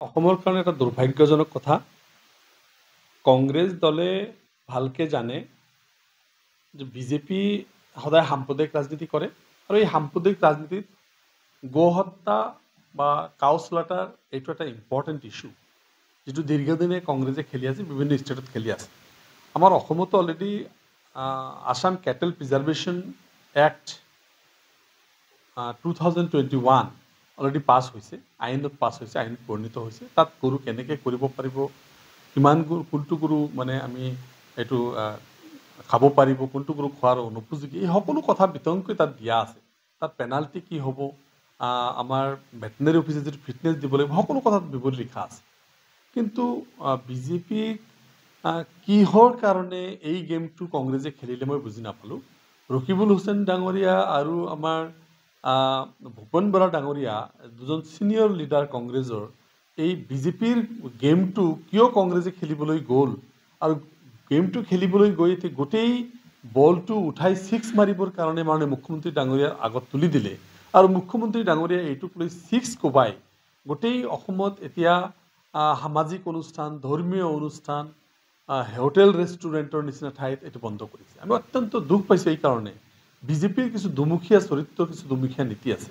অসমৰ কাৰণে এটা দুৰ্ভাগ্যজনক কথা কংগ্ৰেছ দলে ভালকে জানে যে বিজেপি সদায় সাম্প্ৰদায়িক ৰাজনীতি কৰে আৰু এই সাম্প্ৰদায়িক ৰাজনীতিত গোহত্যা বা কাউ স্লাটাৰ এইটো এটা ইম্পৰ্টেণ্ট ইস্যু যিটো দীৰ্ঘদিনে কংগ্ৰেছে খেলি আছে বিভিন্ন ষ্টেটত খেলি আছে আমাৰ অসমতো already Assam cattle preservation act 2021 already pass হৈছে আইনত পাছ হৈছে আইনত পৰিণত হৈছে তাত গৰু কেনেকৈ কৰিব পাৰিব কিমান গৰু কোনটো গৰু মানে আমি এইটো খাব পাৰিব কোনটো গৰু খোৱাৰ অনুপযোগী এই সকলো কথা বিতংকৈ তাত দিয়া আছে তাত পেনাল্টি কি হ'ব আমাৰ ভেটেনেৰি অফিচে যিটো ফিটনেছ দিব লাগিব সকলো কথা বিৱৰি লিখা আছে কিন্তু বিজেপি কিহৰ কাৰণে এই গেমটো কংগ্ৰেছে খেলিলে মই বুজি নাপালোঁ ৰকিবুল হুছেইন ডাঙৰীয়া আৰু আমাৰ ভূপেন বৰা ডাঙৰীয়া দুজন ছিনিয়ৰ লিডাৰ কংগ্ৰেছৰ এই বিজেপিৰ গেমটো কিয় কংগ্ৰেছে খেলিবলৈ গ'ল আৰু গেমটো খেলিবলৈ গৈ গোটেই বলটো উঠাই ছিক্স মাৰিবৰ কাৰণে মানে মুখ্যমন্ত্ৰী ডাঙৰীয়াৰ আগত তুলি দিলে আৰু মুখ্যমন্ত্ৰী ডাঙৰীয়া এইটোক লৈ ছিক্স কোবাই গোটেই অসমত এতিয়া সামাজিক অনুষ্ঠান ধৰ্মীয় অনুষ্ঠান হোটেল ৰেষ্টুৰেণ্টৰ নিচিনা ঠাইত এইটো বন্ধ কৰিছে আমি অত্যন্ত দুখ পাইছোঁ এই কাৰণে বিজেপিৰ কিছু দুমুখীয়া চৰিত্ৰ কিছু দুমুখীয়া নীতি আছে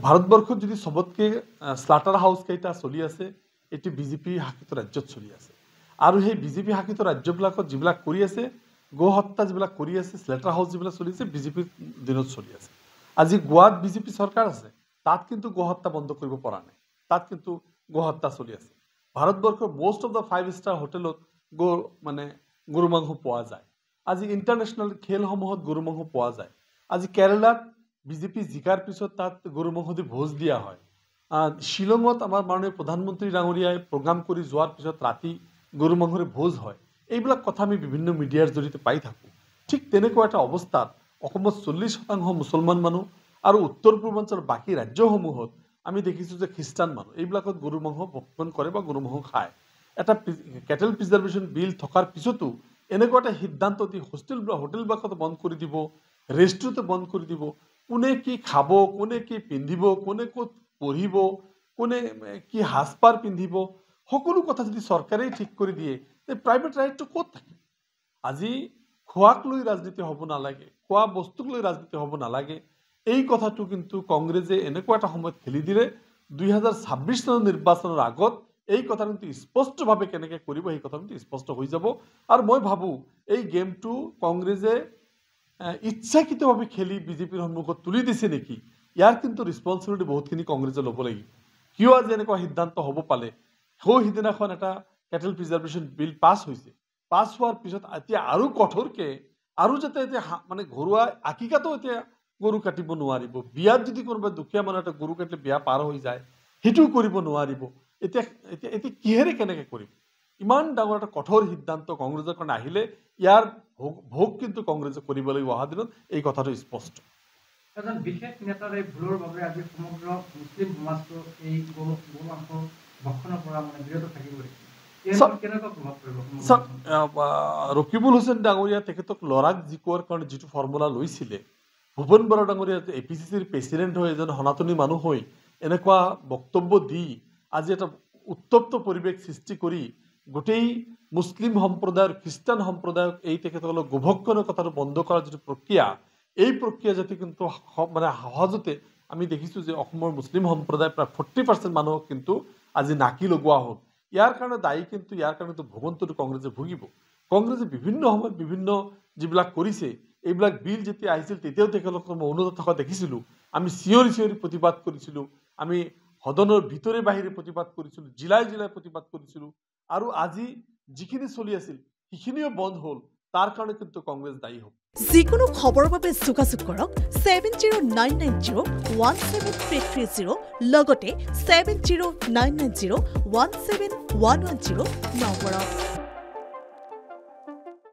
ভাৰতবৰ্ষত যদি সবতকৈ স্লাটাৰ হাউচ কেইটা চলি আছে এটি বিজেপি শাসিত ৰাজ্যত চলি আছে আৰু সেই বিজেপি শাসিত ৰাজ্যবিলাকত যিবিলাক কৰি আছে গো হত্যা যিবিলাক কৰি আছে স্লাটাৰ হাউচ যিবিলাক চলি আছে বিজেপিৰ দিনত চলি আছে আজি গোৱাত বিজেপি চৰকাৰ আছে তাত কিন্তু গো হত্যা বন্ধ কৰিব পৰা নাই তাত কিন্তু গো হত্যা চলি আছে ভাৰতবৰ্ষৰ মোষ্ট অফ দ্য 5-star হোটেলত গৰু মাংস পোৱা যায় আজি ইণ্টাৰনেশ্যনেল খেলসমূহত গৰু মাংস পোৱা যায় আজি কেৰালাত বিজেপি জিকাৰ পিছত তাত গৰু মাংস দি ভোজ দিয়া হয় শ্বিলঙত আমাৰ মাননীয় প্ৰধানমন্ত্ৰী ডাঙৰীয়াই প্ৰগ্ৰাম কৰি যোৱাৰ পিছত ৰাতি গৰু মাংসৰে ভোজ হয় এইবিলাক কথা আমি বিভিন্ন মিডিয়াৰ জৰিয়তে পাই থাকোঁ ঠিক তেনেকুৱা এটা অৱস্থাত অসমত 40% মুছলমান মানুহ আৰু উত্তৰ পূৰ্বাঞ্চলৰ বাকী ৰাজ্যসমূহত আমি দেখিছোঁ যে খ্ৰীষ্টান মানুহ এইবিলাকত গৰু মাংস ভক্ষণ কৰে বা গৰু মাংস খায় এটা কেটেল প্ৰিজাৰ্ভেশ্যন বিল থকাৰ পিছতো এনেকুৱা এটা সিদ্ধান্ত দি হোটেলবিলাকত বন্ধ কৰি দিব ৰেষ্টুৰেণ্টত বন্ধ কৰি দিব কোনে কি খাব কোনে কি পিন্ধিব কোনে ক'ত পঢ়িব কোনে কি সাজপাৰ পিন্ধিব সকলো কথা যদি চৰকাৰেই ঠিক কৰি দিয়ে তে প্ৰাইভেট ৰাইটটো ক'ত থাকে আজি খোৱাক লৈ ৰাজনীতি হ'ব নালাগে খোৱা বস্তুক লৈ ৰাজনীতি হ'ব নালাগে এই কথাটো কিন্তু কংগ্ৰেছে এনেকুৱা এটা সময়ত খেলি দিলে 2026 চনৰ নিৰ্বাচনৰ আগত এই কথা কিন্তু স্পষ্টভাৱে কেনেকৈ কৰিব এই কথা কিন্তু স্পষ্ট হৈ যাব আৰু মই ভাবোঁ এই গেমটো কংগ্ৰেছে ইচ্ছাকৃতভাৱে খেলি বিজেপিৰ সন্মুখত তুলি দিছে নেকি ইয়াৰ কিন্তু ৰেছপন্সিবিলিটি বহুতখিনি কংগ্ৰেছে ল'ব লাগিব কিয় আজি এনেকুৱা সিদ্ধান্ত হ'ব পালে সিদিনাখন এটা কেটেল প্ৰিজাৰ্ভেশ্যন বিল পাছ হৈছে পাছ হোৱাৰ পিছত এতিয়া আৰু কঠোৰকৈ আৰু যাতে এতিয়া মানে ঘৰুৱা আকিকাতো এতিয়া গৰু কাটিব নোৱাৰিব বিয়াত যদি কোনোবা দুখীয়া মানুহ এটা গৰু কাটিলে বিয়া পাৰ হৈ যায় সেইটোও কৰিব নোৱাৰিব এতিয়া কিহেৰে কেনেকৈ কৰিব ইমান ডাঙৰ এটা কঠোৰ সিদ্ধান্ত কংগ্ৰেছৰ কাৰণে আহিলে ইয়াৰ ভোগ কিন্তু কংগ্ৰেছে কৰিব লাগিব অহা দিনত এই কথাটো স্পষ্ট এজন বিশেষ নেতাৰ এই ভুলৰ বাবে আজি সমগ্ৰ মুছলিম সমাজটো এই গৰু মাংস ভক্ষণৰ পৰা বিৰত থাকিব ৰকিবুল হুছেইন ডাঙৰীয়া তেখেতক ল'ৰাক জিকোৱাৰ কাৰণে যিটো ফৰ্মুলা লৈছিলে ভূপেন বৰা ডাঙৰীয়া APCCৰ প্ৰেচিডেণ্ট হৈ এজন সনাতনী মানুহ হৈ এনেকুৱা বক্তব্য দি আজি এটা উত্তপ্ত পৰিৱেশ সৃষ্টি কৰি গোটেই মুছলিম সম্প্ৰদায়ৰ খ্ৰীষ্টান সম্প্ৰদায়ক এই তেখেতসকলক গোভক্ষণৰ কথাটো বন্ধ কৰাৰ যিটো প্ৰক্ৰিয়া এই প্ৰক্ৰিয়া যাতে কিন্তু মানে সহজতে আমি দেখিছোঁ যে অসমৰ মুছলিম সম্প্ৰদায় প্ৰায় 40% মানুহক কিন্তু আজি নাকি লগোৱা হ'ল ইয়াৰ কাৰণে দায়ী কিন্তু ইয়াৰ কাৰণেতো ভোগন্তটো কংগ্ৰেছে ভুগিব কংগ্ৰেছে বিভিন্ন সময়ত বিভিন্ন যিবিলাক কৰিছে এইবিলাক বিল যেতিয়া আহিছিল তেতিয়াও তেখেতলোকৰ মৌনতা থকা দেখিছিলোঁ আমি চিঞৰি প্ৰতিবাদ কৰিছিলোঁ আমি সদনৰ ভিতৰে বাহিৰে প্ৰতিবাদ কৰিছিলোঁ জিলাই প্ৰতিবাদ কৰিছিলোঁ আৰু আজি যিখিনি চলি আছিল সেইখিনিও বন্ধ হ'ল তাৰ কাৰণে কিন্তু কংগ্ৰেছ দায়ী হ'ব যিকোনো খবৰৰ বাবে যোগাযোগ কৰক 7099017330 লগতে 7099017110 নম্বৰত